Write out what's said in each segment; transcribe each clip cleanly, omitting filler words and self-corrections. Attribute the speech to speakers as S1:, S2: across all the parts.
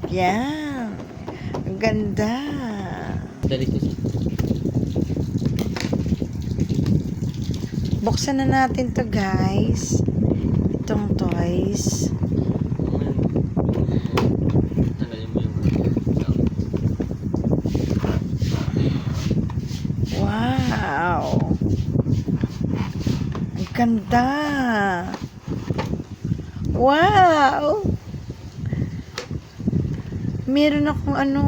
S1: Yan. Ang ganda.
S2: Dali ko siya.
S1: Buksan na natin to guys. Itong toys.
S2: Tanggalin mo yung
S1: Wow. Ang ganda. Wow. Meron akong ano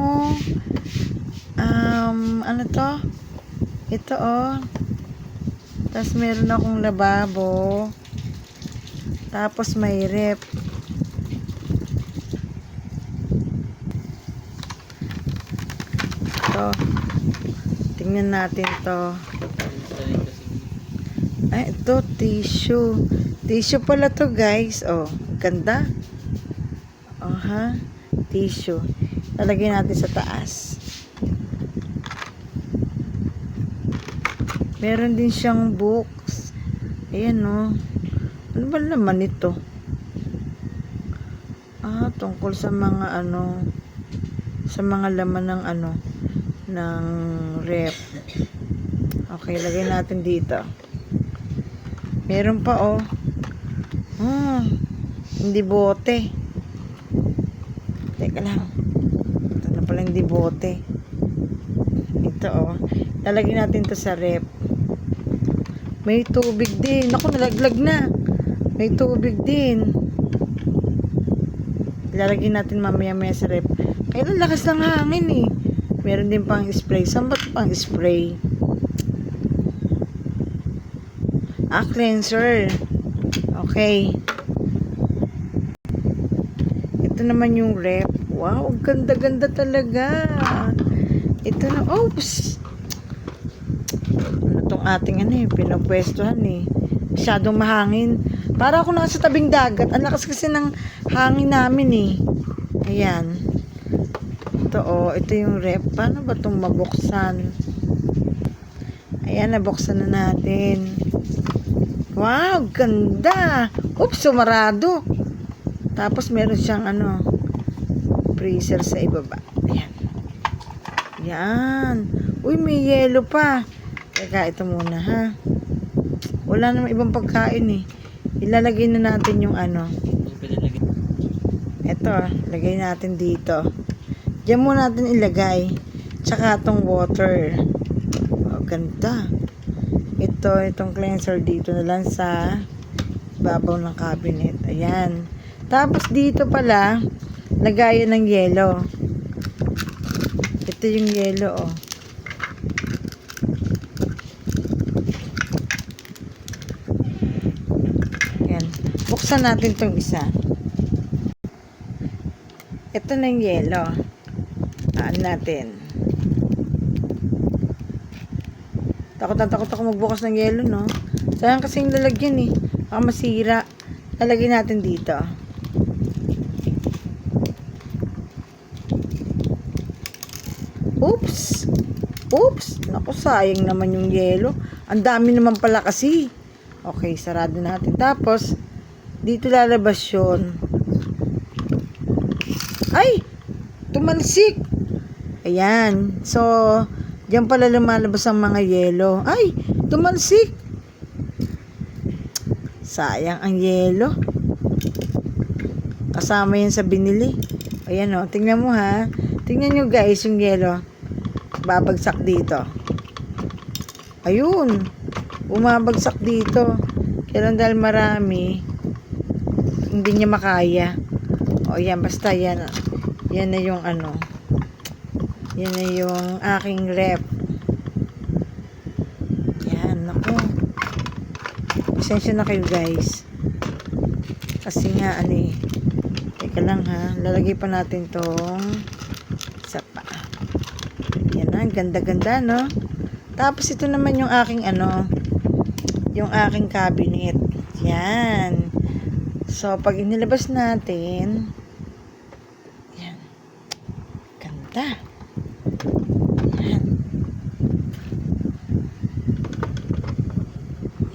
S1: to? Ito oh. Tapos meron akong lababo. Tapos may rep. Ito. Tingnan natin to.
S2: dali kasi.
S1: Ay, ito tissue. Tissue pala to guys. Oh, ganda. Oh ha. Tissue. Lalagay natin sa taas. Meron din siyang books. Ayan oh. Ano ba naman ito? Tungkol sa mga sa mga laman ng ng rep. Okay, lagay natin dito. Meron pa oh. Hindi bote. Teka lang. Ito na pala hindi bote. Ito oh. Lalagay natin to sa rep. May tubig din. Naku, nalaglag na. May tubig din. Ilalagay natin mamaya-maya sa rep. Kailan lakas ng hangin eh. Meron din pang spray. Saan ba pang spray? Cleanser. Okay. Ito naman yung rep. Wow, ganda-ganda talaga. Ito na. Oops! Ano tong ating pinapwestuhan eh. Masyadong mahangin. Para ako nasa tabing dagat. Ang lakas kasi ng hangin namin eh. Ayan. Ito oh. Ito yung rep. Paano ba itong mabuksan? Ayan, nabuksan na natin. Wow, ganda. Oops, sumarado. Tapos meron siyang freezer sa ibaba. Ayan. Yan. Uy, may yelo pa. Teka, ito muna ha. Wala namang ibang pagkain eh. Ilalagay na natin yung Ito, lagay natin dito. Diyan muna natin ilagay. Tsaka itong water. Oh, ganda. Itong cleanser dito na lang sa babaw ng cabinet. Ayan. Tapos dito pala, lagayan ng yelo. Ito yung yelo, oh. Ayan. Buksan natin tong isa. Ito na yung yelo. Natin. Takot na takot ako magbukas ng yelo, no? Sayang kasi yung lalagyan, eh. Baka masira. Lalagyan natin dito. Oops! Oops! Naku, sayang naman yung yelo. Ang dami naman pala kasi. Okay, sarado natin. Tapos, dito lalabas yun. Ay! Tumalsik! Ayan. So, diyan pala lumalabas ang mga yelo. Ay! Tumalsik! Sayang ang yelo. Kasama yan sa binili. Ayan o. Tingnan mo ha. Tingnan nyo guys yung yelo. Babagsak dito. Ayun. Bumabagsak dito. Kaya lang dahil marami, hindi niya makaya. O yan. Basta yan. Yan na yung yan na yung aking rep. Yan. Naku. Pasensya na kayo guys. Kasi nga teka lang ha. Lalagay pa natin tong isa pa. Yan na. Ganda-ganda no. Tapos ito naman yung aking yung aking cabinet. Yan. So pag inilabas natin, yan. Ganda. Yan.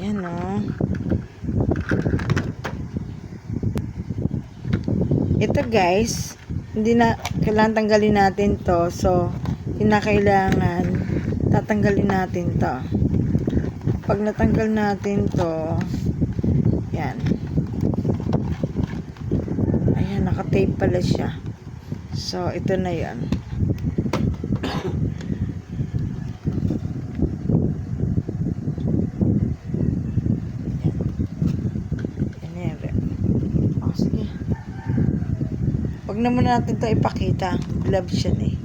S1: Yan o. Ito guys, hindi na kailangan tanggalin natin to. So, kinakailangan tatanggalin natin to. Pag natanggal natin to, yan. Ayan, naka-tape pala siya. So, ito na yan. Sige. Huwag na muna natin ito ipakita. Love siya eh.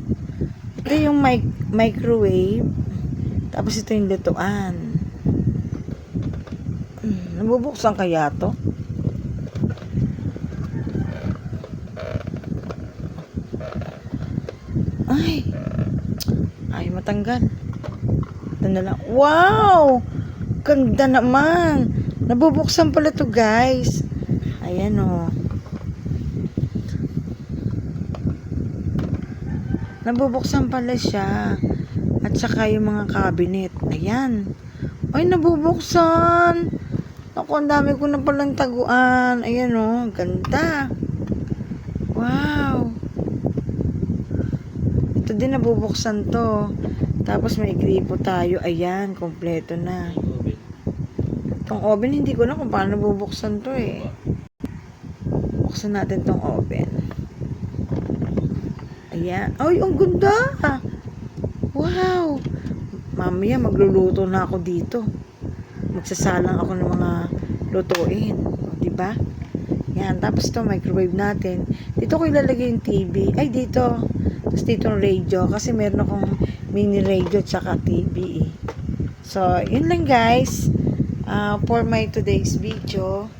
S1: Ito yung microwave. Tapos ito yung lutuan. Nabubuksan kaya to? Ay, matanggal. Ito na lang. Wow! Ganda naman. Nabubuksan pala to guys. Ayan o. Nabubuksan pala siya. At saka yung mga cabinet. Ayan. Ay, nabubuksan. Ako, ang dami ko na palang taguan. Ayan o. Ganda. Wow. Ito din nabubuksan to. Tapos may gripo tayo. Ayan, kompleto na.
S2: Oven.
S1: Itong oven, hindi ko na kung paano bubuksan to eh. Buksan natin tong oven. Ayan. Ay, ang ganda! Wow! Mamaya, magluluto na ako dito. Magsasalang ako ng mga lutuin. O, diba? Yan. Tapos to microwave natin. Dito ko ilalagay yung TV. Ay, dito. Tapos dito yung radio. Kasi meron akong mini radio tsaka TV eh. So, yun lang guys. For my today's video,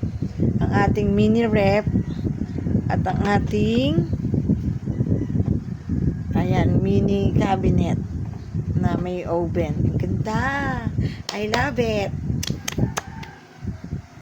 S1: ang ating mini rep at ang ating ayan, mini cabinet na may oven. Ganda! I love it!